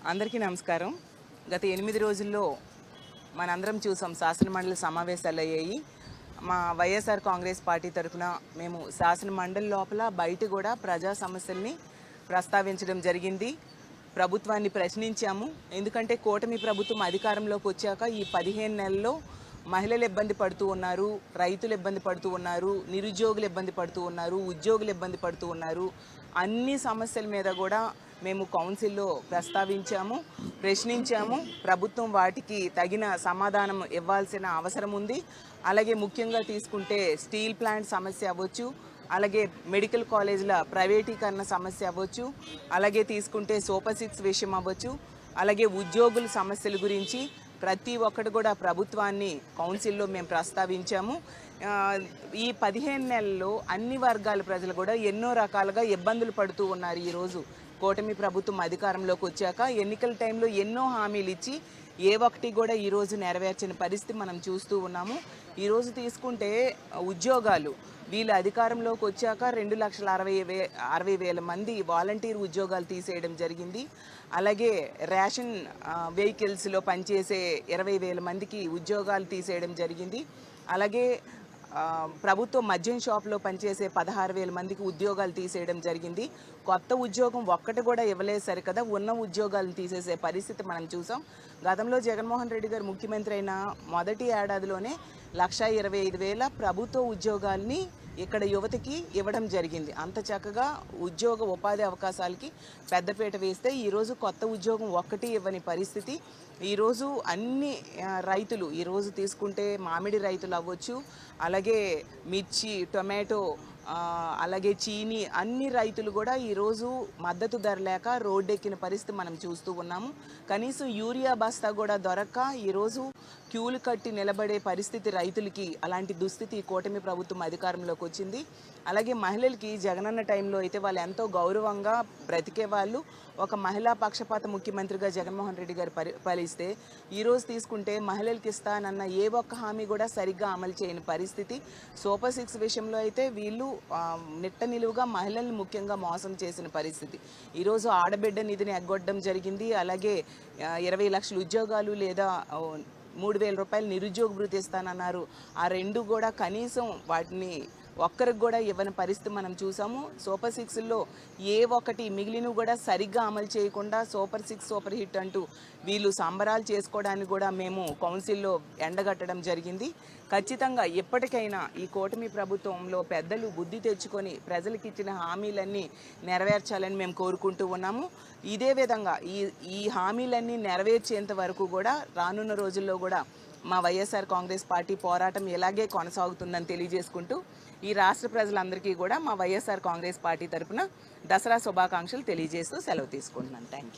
అందరికీ నమస్కారం. గత 8 రోజుల్లో మనందరం చూసాం శాసనమండలి సమావేశాలు అయ్యాయి. మా వైఎస్ఆర్ కాంగ్రెస్ పార్టీ తరఫున మేము శాసనమండలి లోపల బయట కూడా ప్రజా సమస్యల్ని ప్రస్తావించడం జరిగింది. ప్రభుత్వాన్ని ప్రశ్నించాము. ఎందుకంటే కూటమి ప్రభుత్వం అధికారంలోకి వచ్చాక ఈ 15 నెలల్లో మహిళలు ఇబ్బంది పడుతూ ఉన్నారు, రైతులు ఇబ్బంది పడుతూ ఉన్నారు, నిరుద్యోగులు ఇబ్బంది పడుతూ ఉన్నారు, ఉద్యోగులు ఇబ్బంది పడుతూ ఉన్నారు. అన్ని సమస్యల మీద కూడా మేము కౌన్సిల్లో ప్రస్తావించాము, ప్రశ్నించాము. ప్రభుత్వం వాటికి తగిన సమాధానం ఇవ్వాల్సిన అవసరం ఉంది. అలాగే ముఖ్యంగా తీసుకుంటే స్టీల్ ప్లాంట్ సమస్య అవ్వచ్చు, అలాగే మెడికల్ కాలేజీల ప్రైవేటీకరణ సమస్య అవ్వచ్చు, అలాగే తీసుకుంటే సూపర్ 6 విషయం అవ్వచ్చు, అలాగే ఉద్యోగుల సమస్యల గురించి ప్రతి ఒక్కటి కూడా ప్రభుత్వాన్ని కౌన్సిల్లో మేము ప్రస్తావించాము. ఈ 15 నెలల్లో అన్ని వర్గాల ప్రజలు కూడా ఎన్నో రకాలుగా ఇబ్బందులు పడుతూ ఉన్నారు. ఈరోజు కూటమి ప్రభుత్వం అధికారంలోకి వచ్చాక ఎన్నికల టైంలో ఎన్నో హామీలు ఇచ్చి ఏ ఒక్కటి కూడా ఈరోజు నెరవేర్చిన పరిస్థితి మనం చూస్తూ ఉన్నాము. ఈరోజు తీసుకుంటే ఉద్యోగాలు వీళ్ళు అధికారంలోకి వచ్చాక 2,60,000 మంది వాలంటీర్ ఉద్యోగాలు తీసేయడం జరిగింది. అలాగే రేషన్ వెహికల్స్లో పనిచేసే 20,000 మందికి ఉద్యోగాలు తీసేయడం జరిగింది. అలాగే ప్రభుత్వ మద్యం షాప్లో పనిచేసే 16,000 మందికి ఉద్యోగాలు తీసేయడం జరిగింది. కొత్త ఉద్యోగం ఒక్కటి కూడా ఇవ్వలేదు సరికదా, ఉన్న ఉద్యోగాలను తీసేసే పరిస్థితి మనం చూసాం. గతంలో జగన్మోహన్ రెడ్డి గారు ముఖ్యమంత్రి అయిన మొదటి ఏడాదిలోనే 1,25,000 ప్రభుత్వ ఉద్యోగాల్ని ఇక్కడ యువతకి ఇవ్వడం జరిగింది. అంత చక్కగా ఉద్యోగ ఉపాధి అవకాశాలకి పెద్దపీట వేస్తే ఈరోజు కొత్త ఉద్యోగం ఒక్కటి ఇవ్వని పరిస్థితి. ఈరోజు అన్ని రైతులు ఈరోజు తీసుకుంటే మామిడి రైతులు అవ్వచ్చు, అలాగే మిర్చి, టొమాటో, అలాగే చీని, అన్ని రైతులు కూడా ఈరోజు మద్దతు ధర లేక రోడ్డెక్కిన పరిస్థితి మనం చూస్తూ ఉన్నాము. కనీసం యూరియా బస్తా కూడా దొరక్క ఈరోజు క్యూలు కట్టి నిలబడే పరిస్థితి రైతులకి, అలాంటి దుస్థితి కూటమి ప్రభుత్వం అధికారంలోకి వచ్చింది. అలాగే మహిళలకి జగనన్న టైంలో అయితే వాళ్ళు ఎంతో గౌరవంగా బ్రతికే వాళ్ళు. ఒక మహిళా పక్షపాత ముఖ్యమంత్రిగా జగన్మోహన్ రెడ్డి గారు పాలిస్తే ఈరోజు తీసుకుంటే మహిళలకి ఇస్తానన్న ఏ ఒక్క హామీ కూడా సరిగ్గా అమలు చేయని పరిస్థితి. సూపర్ 6 విషయంలో అయితే వీళ్ళు నిట్ట నిలువుగా మహిళల్ని ముఖ్యంగా మోసం చేసిన పరిస్థితి. ఈరోజు ఆడబిడ్డ నిధిని ఎగ్గొట్టడం జరిగింది. అలాగే 20 లక్షల ఉద్యోగాలు లేదా 3,000 రూపాయలు నిరుద్యోగ భృతి ఇస్తానన్నారు. ఆ రెండు కూడా కనీసం వాటిని ఒక్కరికి కూడా ఇవ్వని పరిస్థితి మనం చూసాము. సూపర్ 6లో ఏ ఒక్కటి మిగిలినవి కూడా సరిగ్గా అమలు చేయకుండా సూపర్ 6 సూపర్ హిట్ అంటూ వీళ్ళు సంబరాలు చేసుకోవడానికి కూడా మేము కౌన్సిల్లో ఎండగట్టడం జరిగింది. ఖచ్చితంగా ఎప్పటికైనా ఈ కూటమి ప్రభుత్వంలో పెద్దలు బుద్ధి తెచ్చుకొని ప్రజలకు ఇచ్చిన హామీలన్నీ నెరవేర్చాలని మేము కోరుకుంటూ ఉన్నాము. ఇదే విధంగా ఈ హామీలన్నీ నెరవేర్చేంత వరకు కూడా రానున్న రోజుల్లో కూడా మా వైఎస్ఆర్ కాంగ్రెస్ పార్టీ పోరాటం ఇలాగే కొనసాగుతుందని తెలియజేసుకుంటూ ఈ రాష్ట్ర ప్రజలందరికీ కూడా మా వైఎస్ఆర్ కాంగ్రెస్ పార్టీ తరఫున దసరా శుభాకాంక్షలు తెలియజేస్తూ సెలవు తీసుకుంటున్నాను. Thank you.